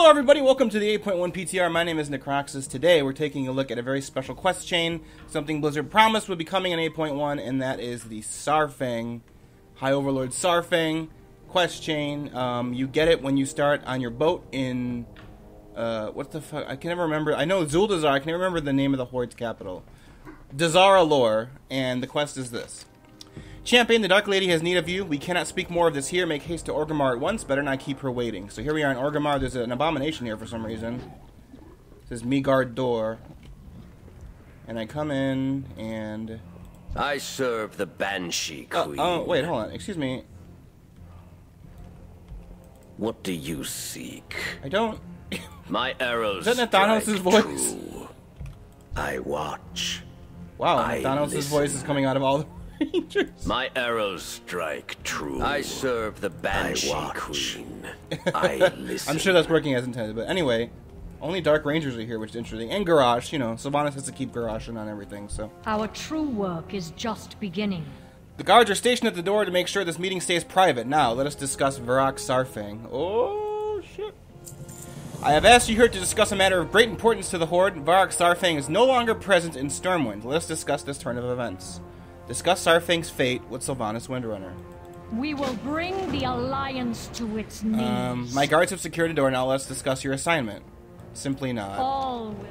Hello everybody, welcome to the 8.1 PTR. My name is Necroxus. Today we're taking a look at a very special quest chain, something Blizzard promised would be coming in 8.1, and that is the Saurfang, High Overlord Saurfang quest chain. You get it when you start on your boat in, what the fuck, I can never remember, I know Zuldazar, I can never remember the name of the Horde's capital. Dazar'alor, and the quest is this. Champion, the Dark Lady has need of you. We cannot speak more of this here. Make haste to Orgrimmar at once. Better not keep her waiting. So here we are in Orgrimmar. There's an abomination here for some reason. It says me guard door. And I come in and... I serve the Banshee Queen. Oh, wait, hold on. Excuse me. What do you seek? I don't... My arrows. Is that Nathanos' voice? True. I watch. Wow, Nathanos' voice is coming out of all the... My arrows strike true. I serve the Banshee Queen. I listen. I'm sure that's working as intended, but anyway, only Dark Rangers are here, which is interesting. And Garrosh, you know, Sylvanas has to keep Garroshing on everything, so. Our true work is just beginning. The guards are stationed at the door to make sure this meeting stays private. Now, let us discuss Fate of Saurfang. Oh, shit. I have asked you here to discuss a matter of great importance to the Horde. Fate of Saurfang is no longer present in Stormwind. Let us discuss this turn of events. Discuss Saurfang's fate with Sylvanas Windrunner. We will bring the Alliance to its knees. My guards have secured the door. Now let's discuss your assignment. Simply not. All will.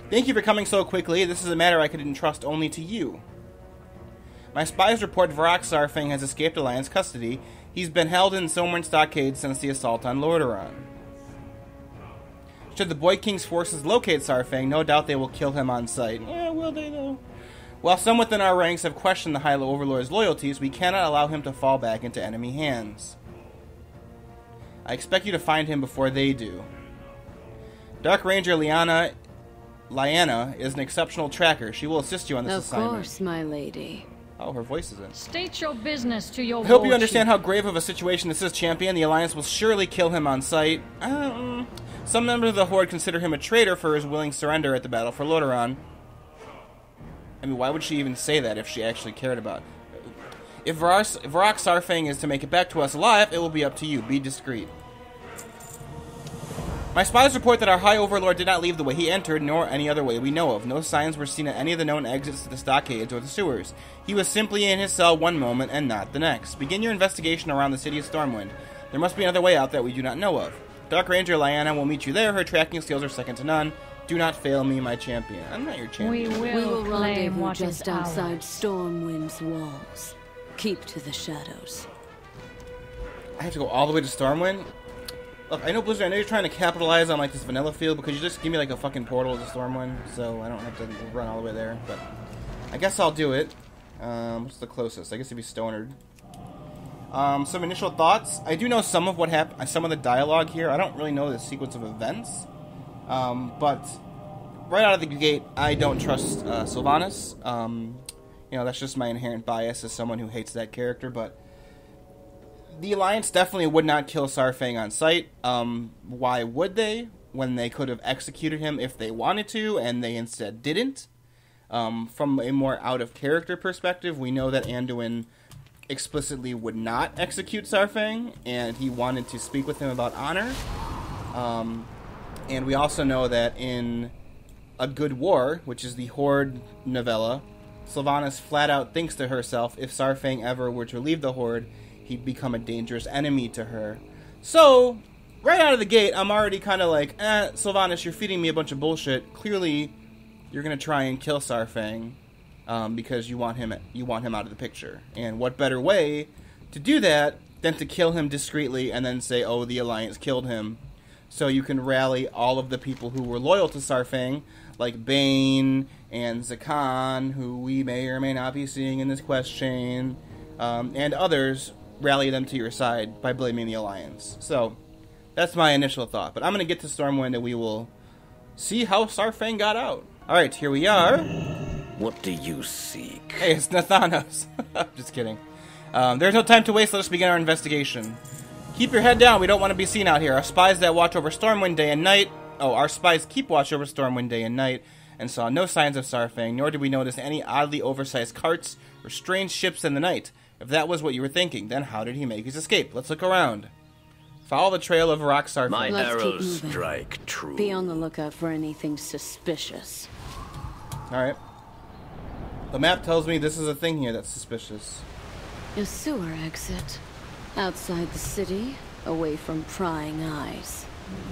Thank you for coming so quickly. This is a matter I could entrust only to you. My spies report Fate of Saurfang has escaped Alliance custody. He's been held in Stormwind Stockade since the assault on Lordaeron. Should the Boy King's forces locate Saurfang, no doubt they will kill him on sight. Yeah, will they though? While some within our ranks have questioned the High Overlord's loyalties, we cannot allow him to fall back into enemy hands. I expect you to find him before they do. Dark Ranger Lyanna is an exceptional tracker. She will assist you on this assignment. Of course, my lady. Oh, her voice is in. State your business to your I hope you warchief. understand how grave of a situation this is, Champion. The Alliance will surely kill him on sight. Some members of the Horde consider him a traitor for his willing surrender at the battle for Lordaeron. I mean, why would she even say that if she actually cared about it? If Fate of Saurfang is to make it back to us alive, it will be up to you. Be discreet. My spies report that our High Overlord did not leave the way he entered, nor any other way we know of. No signs were seen at any of the known exits to the stockades or the sewers. He was simply in his cell one moment and not the next. Begin your investigation around the city of Stormwind. There must be another way out that we do not know of. Dark Ranger Lyanna will meet you there. Her tracking skills are second to none. Do not fail me, my champion. I'm not your champion. We will claim rendezvous what just is outside ours. Stormwind's walls. Keep to the shadows. I have to go all the way to Stormwind? Look, I know Blizzard, I know you're trying to capitalize on like this vanilla field, but could you just give me like a fucking portal to Stormwind so I don't have to run all the way there? But I guess I'll do it. What's the closest? I guess it'd be Stonard. Some initial thoughts. I do know some of what happened, some of the dialogue here. I don't really know the sequence of events. But right out of the gate, I don't trust Sylvanas. You know, that's just my inherent bias as someone who hates that character. But the Alliance definitely would not kill Saurfang on sight. Why would they? When they could have executed him if they wanted to, and they instead didn't. From a more out-of-character perspective, we know that Anduin explicitly would not execute Saurfang, and he wanted to speak with him about honor. And we also know that in A Good War, which is the Horde novella, Sylvanas flat out thinks to herself, if Saurfang ever were to leave the Horde, he'd become a dangerous enemy to her. So, right out of the gate, I'm already kind of like, Sylvanas, you're feeding me a bunch of bullshit. Clearly, you're going to try and kill Saurfang because you want him out of the picture. And what better way to do that than to kill him discreetly and then say, oh, the Alliance killed him. So you can rally all of the people who were loyal to Saurfang, like Bane and Zakan, who we may or may not be seeing in this quest chain, and others, rally them to your side by blaming the Alliance. So that's my initial thought. But I'm going to get to Stormwind and we will see how Saurfang got out. Alright, here we are. What do you seek? Hey, it's Nathanos. Just kidding. There's no time to waste. Let us begin our investigation. Keep your head down. We don't want to be seen out here. Our spies that watch over Stormwind day and night... Oh, our spies keep watch over Stormwind day and night and saw no signs of Saurfang, nor did we notice any oddly oversized carts or strange ships in the night. If that was what you were thinking, then how did he make his escape? Let's look around. Follow the trail of rock Saurfang. My Let's keep arrows moving. strike true. Be on the lookout for anything suspicious. Alright. The map tells me this is a thing here that's suspicious. A sewer exit. Outside the city, away from prying eyes.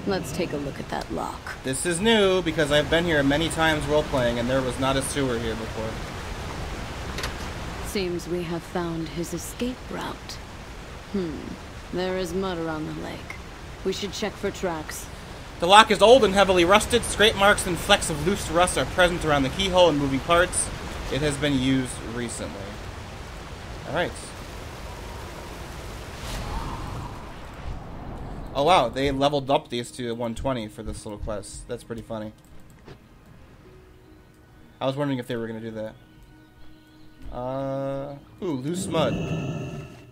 Let's take a look at that lock. This is new because I've been here many times role-playing and there was not a sewer here before. Seems we have found his escape route. There is mud around the lake. We should check for tracks. The lock is old and heavily rusted. Scrape marks and flecks of loose rust are present around the keyhole and moving parts. It has been used recently. Alright. Oh wow, they leveled up these to 120 for this little quest. That's pretty funny. I was wondering if they were going to do that. Ooh, loose mud.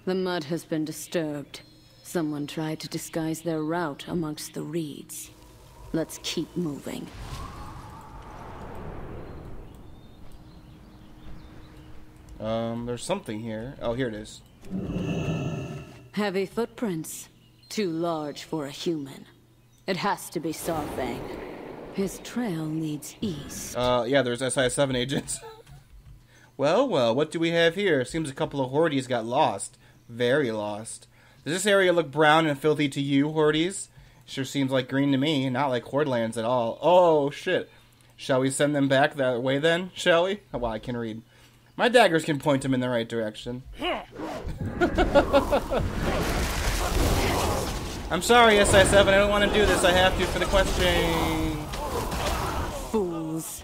The mud has been disturbed. Someone tried to disguise their route amongst the reeds. Let's keep moving. There's something here. Oh, here it is. Heavy footprints. Too large for a human. It has to be Saurfang. His trail leads east. Yeah, there's SI7 agents. Well, what do we have here? Seems a couple of Hordes got lost. Very lost. Does this area look brown and filthy to you, Hordes? Sure seems like green to me, not like Horde lands at all. Oh, shit. Shall we send them back that way then, shall we? Oh, wow, I can read. My daggers can point them in the right direction. I'm sorry, SI7, I don't want to do this. I have to for the question. Fools.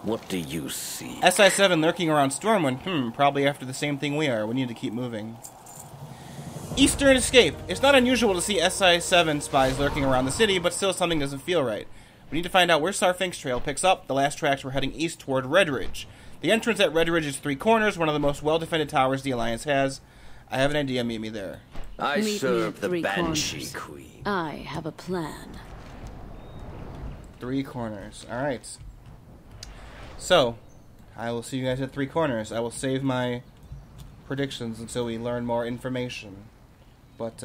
What do you see? SI7 lurking around Stormwind. Probably after the same thing we are. We need to keep moving. Eastern Escape. It's not unusual to see SI7 spies lurking around the city, but still something doesn't feel right. We need to find out where Saurfang's trail picks up. The last tracks were heading east toward Redridge. The entrance at Redridge is 3 corners, one of the most well-defended towers the Alliance has. I have an idea. Meet me there. I Meet me serve at the 3 Banshee corners. Queen. I have a plan. 3 corners. Alright. So, I will see you guys at 3 corners. I will save my predictions until we learn more information. But,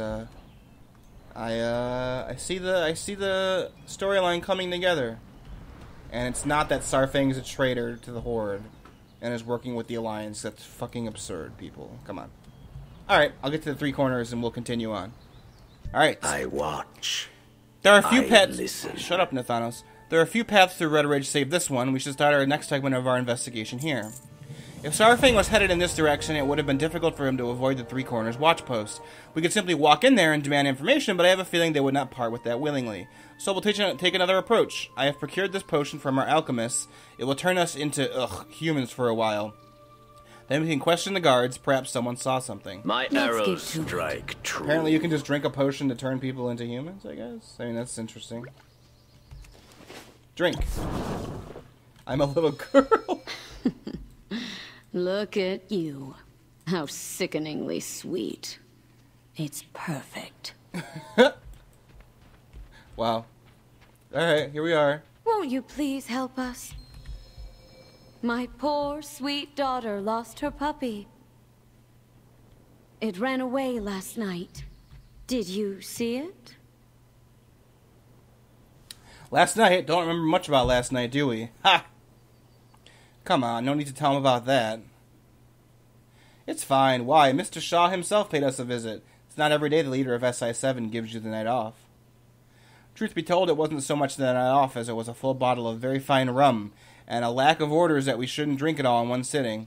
I see the storyline coming together. And it's not that Saurfang is a traitor to the Horde and is working with the Alliance. That's fucking absurd, people. Come on. Alright, I'll get to the 3 corners and we'll continue on. Alright. I watch. There are a few I paths. listen. Shut up, Nathanos. There are a few paths through Redridge save this one. We should start our next segment of our investigation here. If Saurfang was headed in this direction, it would have been difficult for him to avoid the 3 corners watch post. We could simply walk in there and demand information, but I have a feeling they would not part with that willingly. So we'll take another approach. I have procured this potion from our alchemists. It will turn us into, humans for a while. Then we can question the guards. Perhaps someone saw something. My Let's get arrows to it. strike true. Apparently you can just drink a potion to turn people into humans, I guess? I mean, that's interesting. Drink. I'm a little girl. Look at you. How sickeningly sweet. It's perfect. Wow. Alright, here we are. Won't you please help us? My poor, sweet daughter lost her puppy. It ran away last night. Did you see it? Last night? Don't remember much about last night, do we? Ha! Come on, no need to tell him about that. It's fine. Why? Mr. Shaw himself paid us a visit. It's not every day the leader of SI7 gives you the night off. Truth be told, it wasn't so much the night off as it was a full bottle of very fine rum, and a lack of orders that we shouldn't drink it all in one sitting.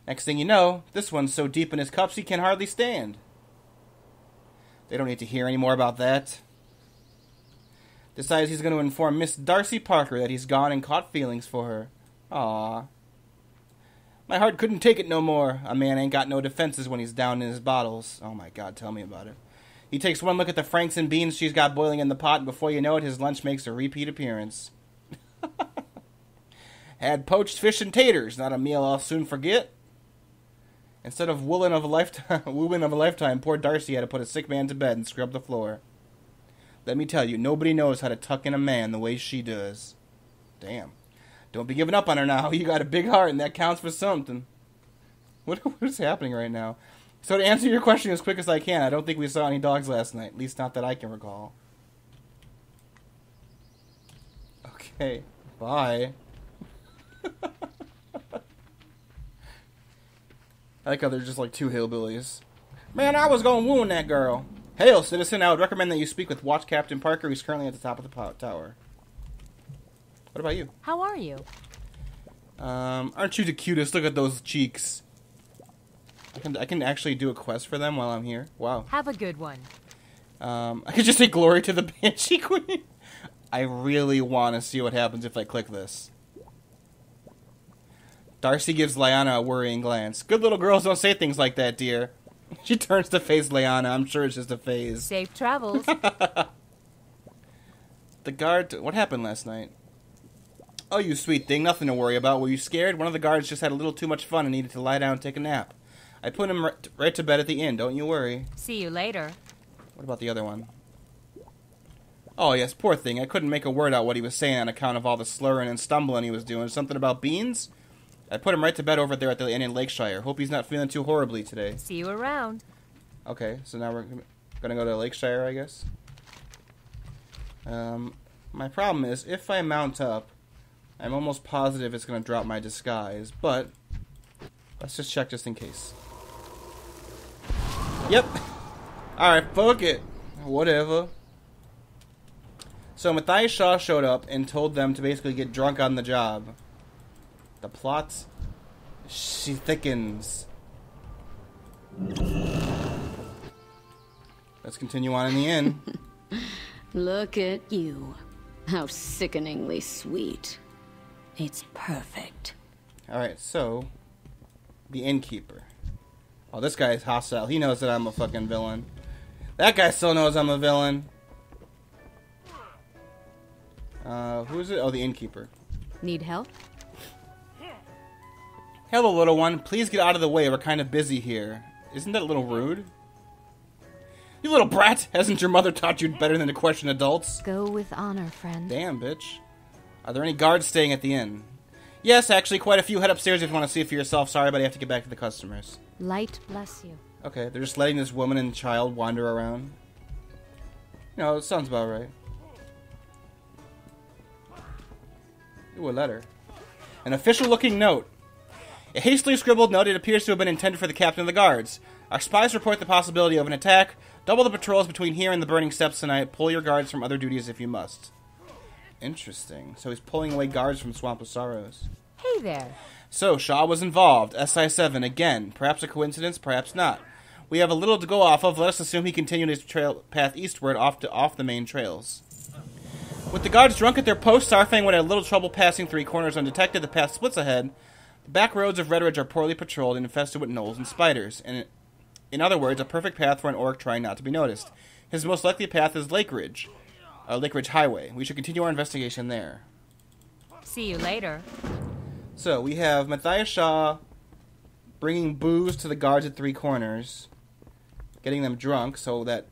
Next thing you know, this one's so deep in his cups he can hardly stand. They don't need to hear any more about that. Decides he's going to inform Miss Darcy Parker that he's gone and caught feelings for her. Aww. My heart couldn't take it no more. A man ain't got no defenses when he's down in his bottles. Oh my god, tell me about it. He takes one look at the franks and beans she's got boiling in the pot, and before you know it, his lunch makes a repeat appearance. Had poached fish and taters, not a meal I'll soon forget. Instead of wooing of a lifetime, poor Darcy had to put a sick man to bed and scrub the floor. Let me tell you, nobody knows how to tuck in a man the way she does. Damn. Don't be giving up on her now. You got a big heart, and that counts for something. What is happening right now? So to answer your question as quick as I can, I don't think we saw any dogs last night. At least not that I can recall. Okay. Bye. I like how they're just like two hillbillies. Man, I was gonna wound that girl. Hail, citizen. I would recommend that you speak with Watch Captain Parker, who's currently at the top of the tower. What about you? How are you? Aren't you the cutest? Look at those cheeks. I can actually do a quest for them while I'm here. Wow. Have a good one. I could just say glory to the Banshee Queen. I really want to see what happens if I click this. Darcy gives Lyanna a worrying glance. Good little girls don't say things like that, dear. She turns to face Lyanna. I'm sure it's just a phase. Safe travels. The guard... What happened last night? Oh, you sweet thing. Nothing to worry about. Were you scared? One of the guards just had a little too much fun and needed to lie down and take a nap. I put him right to bed at the inn. Don't you worry. See you later. What about the other one? Oh, yes, poor thing. I couldn't make a word out what he was saying on account of all the slurring and stumbling he was doing. Something about beans? I put him right to bed over there at the inn in Lakeshire. Hope he's not feeling too horribly today. See you around. Okay, so now we're gonna go to Lakeshire, I guess. My problem is, if I mount up, I'm almost positive it's gonna drop my disguise, but let's just check just in case. Yep. Alright, fuck it. Whatever. So Matthias Shaw showed up and told them to basically get drunk on the job. The plot, she thickens. Let's continue on in the inn. Look at you. How sickeningly sweet. It's perfect. Alright, so the innkeeper. Oh, this guy is hostile. He knows that I'm a fucking villain. That guy still knows I'm a villain. Who is it? Oh, the innkeeper. Need help? Hello, little one. Please get out of the way. We're kind of busy here. Isn't that a little rude? You little brat! Hasn't your mother taught you better than to question adults? Go with honor, friend. Damn, bitch. Are there any guards staying at the inn? Yes, actually, quite a few. Head upstairs if you want to see it for yourself. Sorry, but I have to get back to the customers. Light bless you. Okay, they're just letting this woman and child wander around. You know, it sounds about right. Ooh, a letter. An official-looking note. A hastily scribbled note. It appears to have been intended for the captain of the guards. Our spies report the possibility of an attack. Double the patrols between here and the Burning Steps tonight. Pull your guards from other duties if you must. Interesting. So he's pulling away guards from Swamp of Sorrows. Hey there. So, Shaw was involved. SI-7 again. Perhaps a coincidence, perhaps not. We have a little to go off of. Let us assume he continued his path eastward off the main trails. With the guards drunk at their posts, Saurfang would have little trouble passing three corners undetected. The path splits ahead. The back roads of Red Ridge are poorly patrolled and infested with gnolls and spiders. And in other words, a perfect path for an orc trying not to be noticed. His most likely path is Lake Ridge Highway. We should continue our investigation there. See you later. So, we have Matthias Shaw bringing booze to the guards at three corners, getting them drunk so that,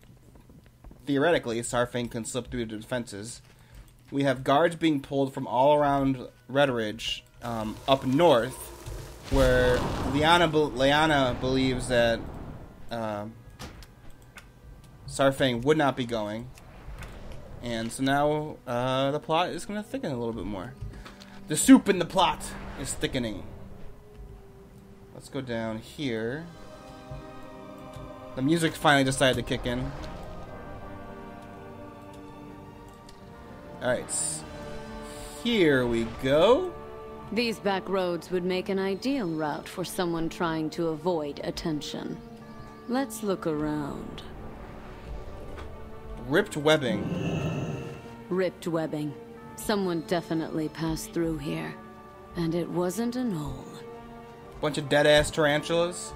theoretically, Saurfang can slip through the defenses. We have guards being pulled from all around Red Ridge, up north, where Lyanna believes that Saurfang would not be going. And so now the plot is going to thicken a little bit more. The soup in the plot is thickening. Let's go down here. The music finally decided to kick in. Alright. Here we go. These back roads would make an ideal route for someone trying to avoid attention. Let's look around. Ripped webbing. Ripped webbing. Someone definitely passed through here. And it wasn't a gnoll. Bunch of dead-ass tarantulas.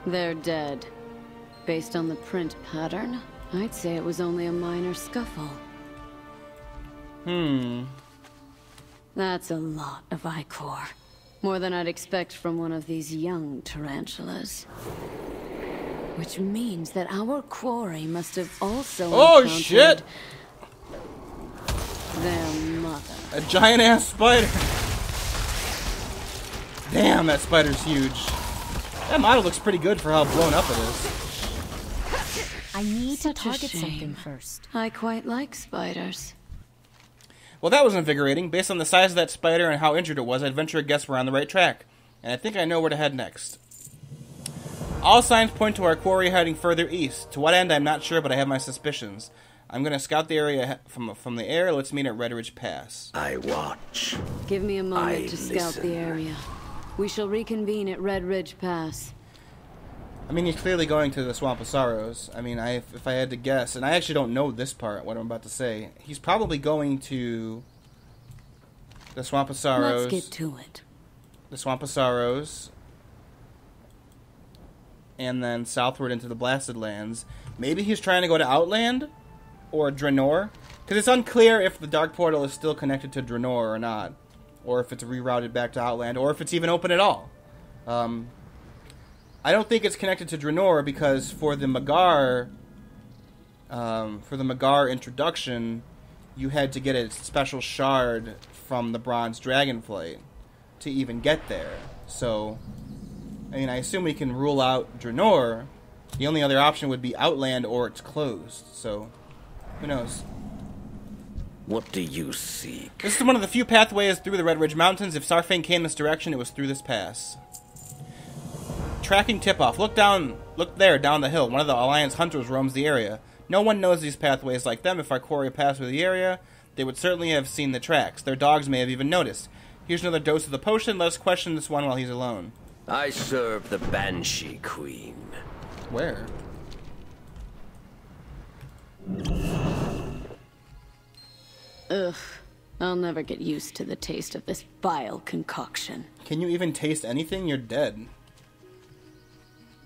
They're dead. Based on the print pattern, I'd say it was only a minor scuffle. That's a lot of ichor. More than I'd expect from one of these young tarantulas. Which means that our quarry must have also Oh shit! Their mother. A giant ass spider. Damn, that spider's huge. That model looks pretty good for how blown up it is. I need Such to a target something shame. first. I quite like spiders. Well, that was invigorating. Based on the size of that spider and how injured it was, I'd venture a guess we're on the right track. And I think I know where to head next. All signs point to our quarry hiding further east. To what end, I'm not sure, but I have my suspicions. I'm going to scout the area from the air. Let's meet at Red Ridge Pass. I watch. Give me a moment I to scout listen. the area. We shall reconvene at Red Ridge Pass. I mean, he's clearly going to the Swamp of Sorrows. I mean, if I had to guess, and I actually don't know this part, what I'm about to say, he's probably going to the Swamp of Sorrows. Let's get to it. The Swamp of Sorrows, and then southward into the Blasted Lands. Maybe he's trying to go to Outland or Draenor, because it's unclear if the Dark Portal is still connected to Draenor or not, or if it's rerouted back to Outland, or if it's even open at all. I don't think it's connected to Draenor because for the Magar introduction, you had to get a special shard from the Bronze Dragonflight to even get there. So, I mean, I assume we can rule out Draenor. The only other option would be Outland or it's closed. So, who knows? What do you seek? This is one of the few pathways through the Red Ridge Mountains. If Saurfang came this direction, it was through this pass. Tracking tip-off. Look there, down the hill. One of the Alliance hunters roams the area. No one knows these pathways like them. If our quarry passed through the area, they would certainly have seen the tracks. Their dogs may have even noticed. Here's another dose of the potion. Let us question this one while he's alone. I serve the Banshee Queen. Where? Ugh. I'll never get used to the taste of this vile concoction. Can you even taste anything? You're dead.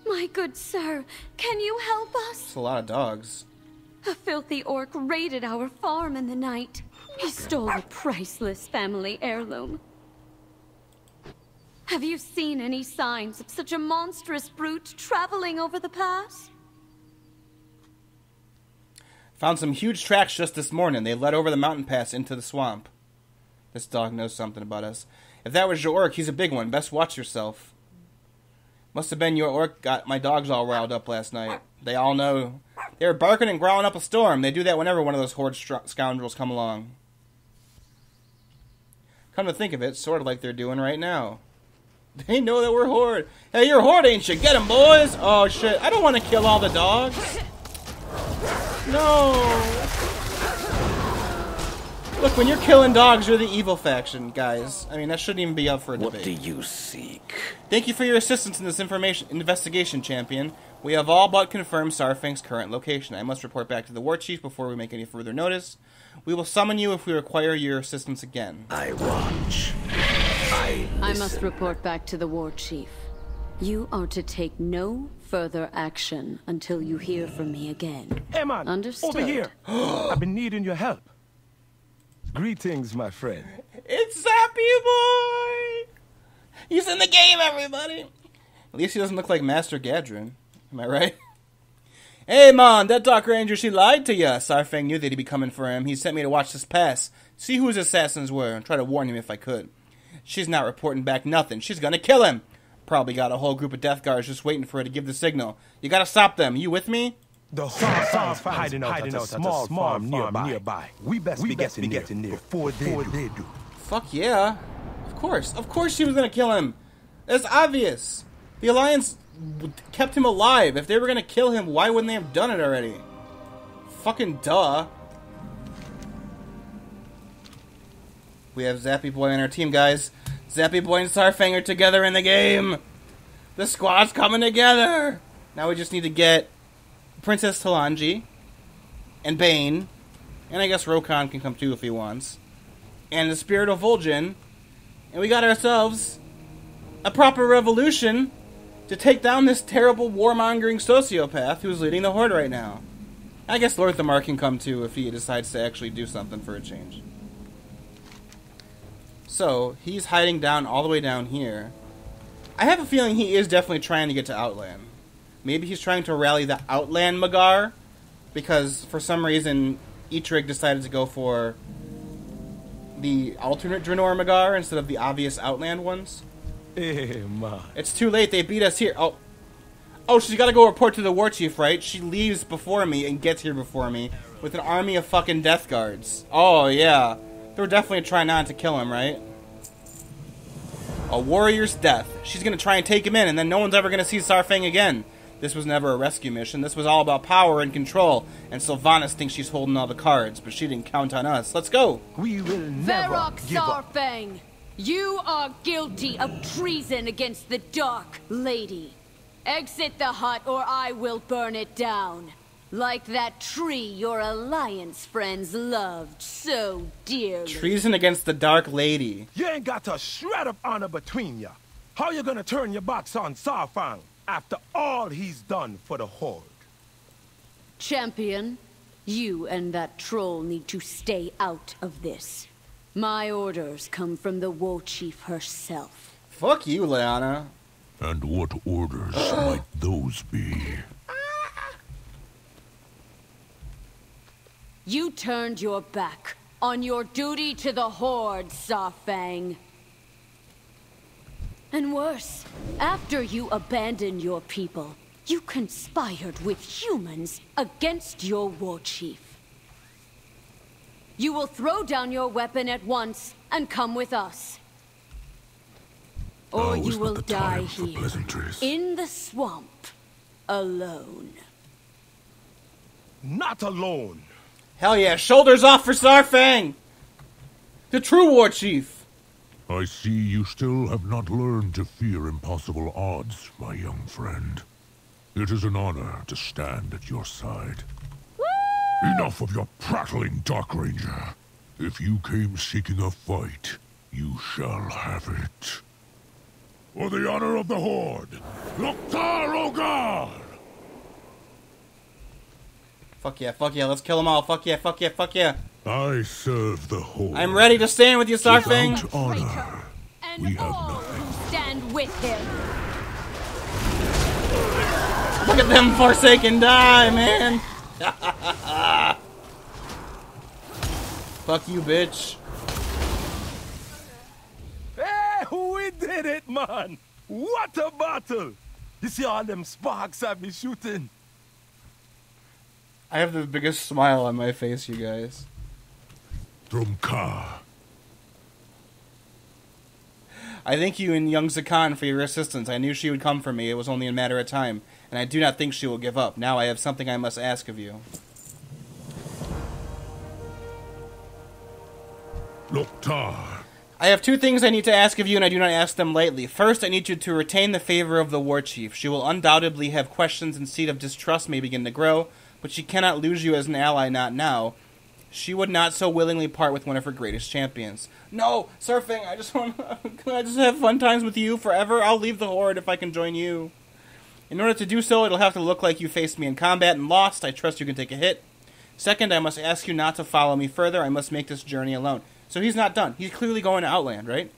My good sir, can you help us? It's a lot of dogs. A filthy orc raided our farm in the night. He stole a priceless family heirloom. Have you seen any signs of such a monstrous brute traveling over the pass? Found some huge tracks just this morning. They led over the mountain pass into the swamp. This dog knows something about us. If that was your orc, he's a big one. Best watch yourself. Must have been your orc got my dogs all riled up last night. They all know. They were barking and growling up a storm. They do that whenever one of those Horde scoundrels come along. Come to think of it, sort of like they're doing right now. They know that we're Horde. Hey, you're Horde, ain't you? Get 'em, boys! Oh, shit. I don't want to kill all the dogs. No! Look, when you're killing dogs, you're the evil faction, guys. I mean, that shouldn't even be up for a debate. What do you seek? Thank you for your assistance in this investigation, champion. We have all but confirmed Saurfang's current location. I must report back to the War Chief before we make any further notice. We will summon you if we require your assistance again. I watch. I listen. I must report back to the War Chief. You are to take no further action until you hear from me again. Hey man, Understood. over here. I've been needing your help. Greetings, my friend. It's Zappy Boy! He's in the game, everybody! At least he doesn't look like Master Gadrin. Am I right? Hey, man, that Dark Ranger, she lied to ya. Saurfang knew that he'd be coming for him. He sent me to watch this pass, see who his assassins were, and try to warn him if I could. She's not reporting back nothing. She's gonna kill him. Probably got a whole group of Death Guards just waiting for her to give the signal. You gotta stop them. You with me? The Saurfang's hiding out at a small farm nearby. We best be getting there before they do. Fuck yeah. Of course she was gonna kill him. That's obvious. The Alliance kept him alive. If they were gonna kill him, why wouldn't they have done it already? Fucking duh. We have Zappy Boy on our team, guys. Zappy Boy and Saurfang are together in the game. The squad's coming together. Now we just need to get Princess Talanji and Bane, and I guess Rokon can come too if he wants, and the Spirit of Vol'jin, and we got ourselves a proper revolution to take down this terrible warmongering sociopath who's leading the Horde right now. I guess Lord Thamar can come too if he decides to actually do something for a change. So, he's hiding down all the way down here. I have a feeling he is definitely trying to get to Outland. Maybe he's trying to rally the Outland Magar, because for some reason Eitrig decided to go for the alternate Draenor Magar instead of the obvious Outland ones. Hey, man. It's too late. They beat us here. Oh, she's got to go report to the war chief, right? She leaves before me and gets here before me with an army of fucking death guards. Oh, yeah. They were definitely trying not to kill him, right? A warrior's death. She's going to try and take him in, and then no one's ever going to see Saurfang again. This was never a rescue mission. This was all about power and control. And Sylvanas thinks she's holding all the cards, but she didn't count on us. Let's go. We will never give up. Saurfang, you are guilty of treason against the Dark Lady. Exit the hut or I will burn it down. Like that tree your Alliance friends loved so dearly. Treason against the Dark Lady. You ain't got a shred of honor between ya. How you gonna turn your backs on Saurfang after all he's done for the Horde? Champion, you and that troll need to stay out of this. My orders come from the war chief herself. Fuck you, Leanna. And what orders might those be? You turned your back on your duty to the Horde, Saurfang. And worse, after you abandoned your people, you conspired with humans against your war chief. You will throw down your weapon at once and come with us. Or you will die here, in the swamp, alone. Not alone. Hell yeah, shoulders off for Saurfang! The true war chief! I see you still have not learned to fear impossible odds, my young friend. It is an honor to stand at your side. Woo! Enough of your prattling, Dark Ranger. If you came seeking a fight, you shall have it. For the honor of the Horde, Dazar'alor! Fuck yeah, let's kill them all. Fuck yeah, fuck yeah, fuck yeah. I serve the Horde. I'm ready to stand with you, Saurfang. Without honor, And we have all nothing. who stand with him. Look at them Forsaken die, man. Fuck you, bitch. Hey, we did it, man! What a battle! You see all them sparks I've been shooting? I have the biggest smile on my face, you guys. Drumka. I thank you and young Zakan for your assistance. I knew she would come for me. It was only a matter of time. And I do not think she will give up. Now I have something I must ask of you. Loktar. I have two things I need to ask of you, and I do not ask them lightly. First, I need you to retain the favor of the war chief. She will undoubtedly have questions, and seed of distrust may begin to grow, but she cannot lose you as an ally, not now. She would not so willingly part with one of her greatest champions. No, Saurfang, I just want can I just have fun times with you forever? I'll leave the Horde if I can join you. In order to do so, it'll have to look like you faced me in combat and lost. I trust you can take a hit. Second, I must ask you not to follow me further. I must make this journey alone. So he's not done. He's clearly going to Outland, right?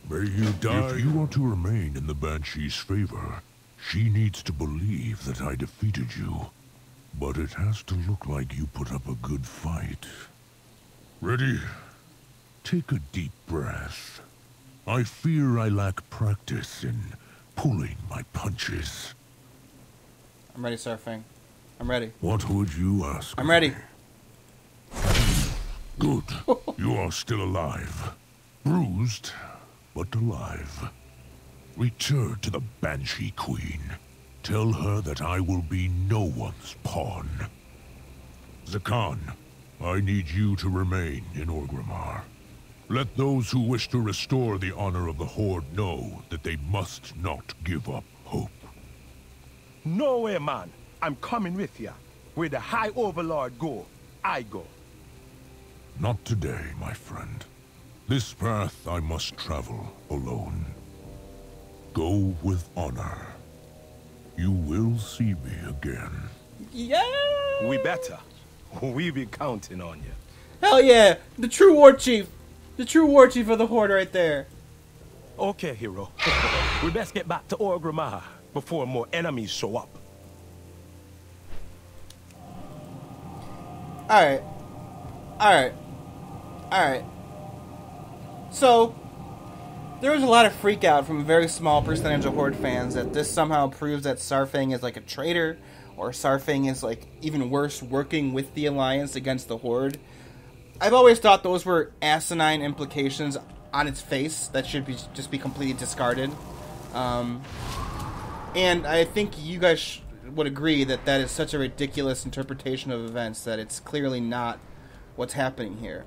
May you die. If you want to remain in the Banshee's favor, she needs to believe that I defeated you. But it has to look like you put up a good fight. Ready? Take a deep breath. I fear I lack practice in pulling my punches. I'm ready, Saurfang. I'm ready. What would you ask? I'm ready. Good. You are still alive. Bruised, but alive. Return to the Banshee Queen. Tell her that I will be no one's pawn. Zakan, I need you to remain in Orgrimmar. Let those who wish to restore the honor of the Horde know that they must not give up hope. No way, man. I'm coming with ya. Where the High Overlord go, I go. Not today, my friend. This path I must travel alone. Go with honor. You will see me again. Yeah! We better. We be counting on you. Hell yeah! The true war chief! The true war chief of the Horde right there. Okay, hero. We best get back to Orgrimmar before more enemies show up. Alright. Alright. Alright. So, There was a lot of freak out from a very small percentage of Horde fans that this somehow proves that Saurfang is like a traitor, or Saurfang is like even worse, working with the Alliance against the Horde. I've always thought those were asinine implications on its face that should be just be completely discarded. And I think you guys would agree that that is such a ridiculous interpretation of events that it's clearly not what's happening here.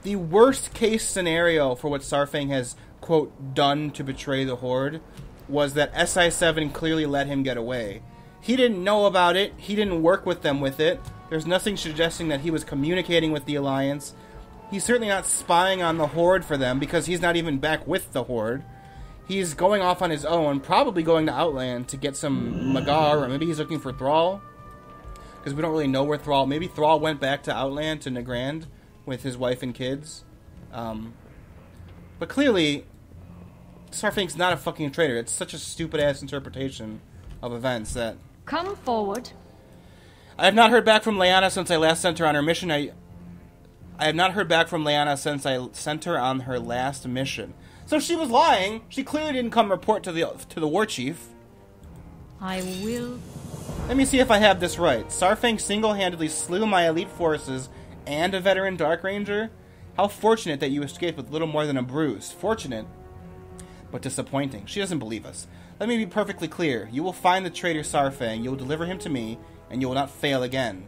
The worst case scenario for what Saurfang has, quote, done to betray the Horde was that SI7 clearly let him get away. He didn't know about it. He didn't work with them with it. There's nothing suggesting that he was communicating with the Alliance. He's certainly not spying on the Horde for them because he's not even back with the Horde. He's going off on his own, probably going to Outland to get some Magar, or maybe he's looking for Thrall. Because we don't really know where Thrall... Maybe Thrall went back to Outland, to Nagrand, with his wife and kids. But clearly, Saurfang's not a fucking traitor. It's such a stupid-ass interpretation of events that... Come forward. I have not heard back from Lyanna since I last sent her on her mission. I have not heard back from Lyanna since I sent her on her last mission. So she was lying. She clearly didn't come report to the war chief. I will. Let me see if I have this right. Saurfang single-handedly slew my elite forces and a veteran Dark Ranger? How fortunate that you escaped with little more than a bruise. Fortunate, but disappointing. She doesn't believe us. Let me be perfectly clear. You will find the traitor Saurfang, you will deliver him to me, and you will not fail again.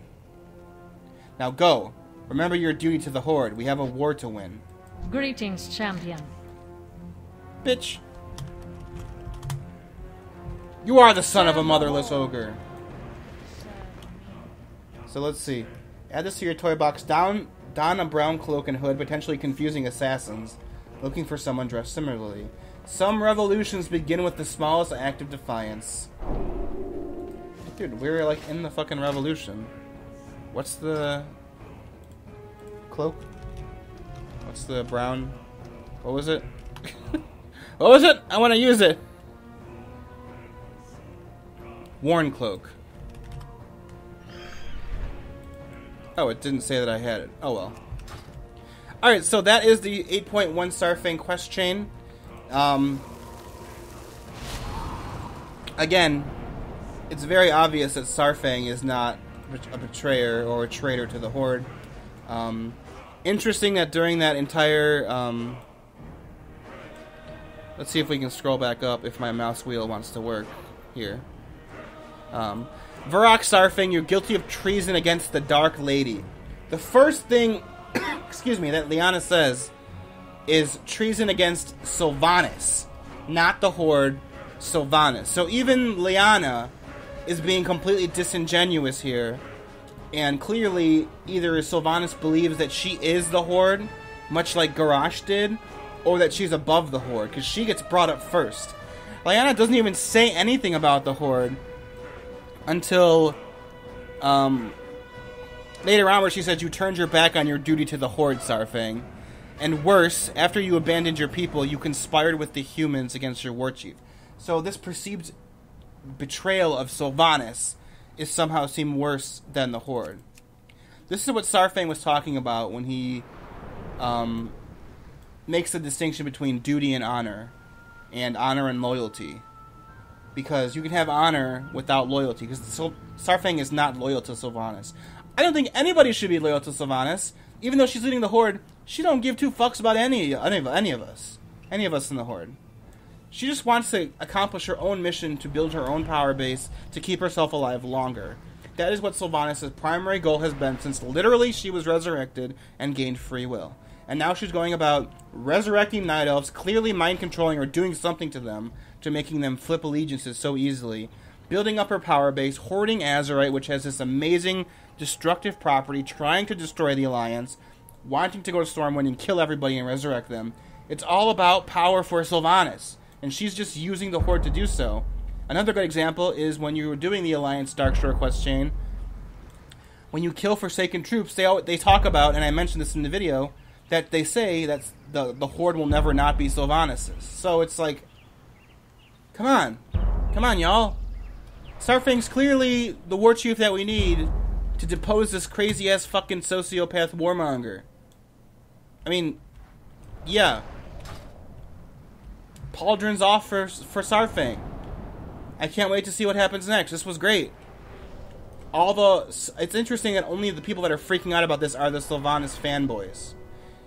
Now go. Remember your duty to the Horde. We have a war to win. Greetings, champion. Bitch. You are the son of a motherless ogre. So let's see. Add this to your toy box. Don a brown cloak and hood, potentially confusing assassins, looking for someone dressed similarly. Some revolutions begin with the smallest act of defiance. Dude, we're like in the fucking revolution. What's the cloak? What's the brown? What was it? What was it? I want to use it. Worn cloak. Oh, it didn't say that I had it. Oh well. Alright, so that is the 8.1 Saurfang quest chain. Again, it's very obvious that Saurfang is not a betrayer or a traitor to the Horde. Interesting that during that entire... let's see if we can scroll back up if my mouse wheel wants to work here. Varrock Saurfang, you're guilty of treason against the Dark Lady. The first thing, excuse me, that Lyanna says is treason against Sylvanas, not the Horde, Sylvanas. So even Lyanna is being completely disingenuous here, and clearly either Sylvanas believes that she is the Horde, much like Garrosh did, or that she's above the Horde, because she gets brought up first. Lyanna doesn't even say anything about the Horde until later on, where she says you turned your back on your duty to the Horde, Saurfang. And worse, after you abandoned your people, you conspired with the humans against your war chief. So this perceived betrayal of Sylvanas is somehow seem worse than the Horde. This is what Saurfang was talking about when he makes the distinction between duty and honor and loyalty. Because you can have honor without loyalty, because Saurfang is not loyal to Sylvanas. I don't think anybody should be loyal to Sylvanas. Even though she's leading the Horde, she don't give two fucks about any of us. Any of us in the Horde. She just wants to accomplish her own mission to build her own power base to keep herself alive longer. That is what Sylvanas' primary goal has been since literally she was resurrected and gained free will. And now she's going about resurrecting Night Elves, clearly mind-controlling or doing something to them, to making them flip allegiances so easily, building up her power base, hoarding Azeroth, which has this amazing destructive property, trying to destroy the Alliance, wanting to go to Stormwind and kill everybody and resurrect them. It's all about power for Sylvanas, and she's just using the Horde to do so. Another good example is when you were doing the Alliance Darkshore quest chain, when you kill Forsaken troops, they talk about, and I mentioned this in the video, that they say that the Horde will never not be Sylvanas's. So it's like, come on, y'all. Saurfang's clearly the war chief that we need to depose this crazy-ass fucking sociopath warmonger. I mean, yeah. pauldrons off for Saurfang. I can't wait to see what happens next. This was great. It's interesting that only the people that are freaking out about this are the Sylvanas fanboys.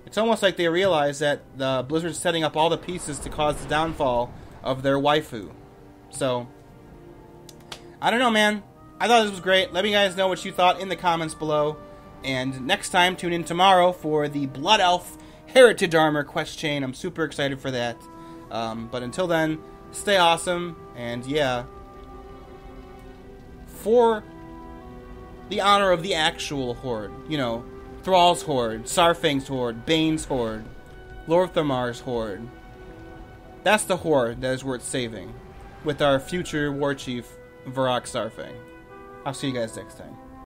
It's almost like they realize that the Blizzard's setting up all the pieces to cause the downfall of their waifu. So, I don't know, man. I thought this was great. Let me guys know what you thought in the comments below. And next time, tune in tomorrow for the Blood Elf Heritage Armor quest chain. I'm super excited for that. But until then, stay awesome. And yeah, for the honor of the actual Horde, you know, Thrall's Horde, Saurfang's Horde, Bane's Horde, Lorthamar's Horde. That's the Horde that is worth saving with our future war chief, Varrock Saurfang. I'll see you guys next time.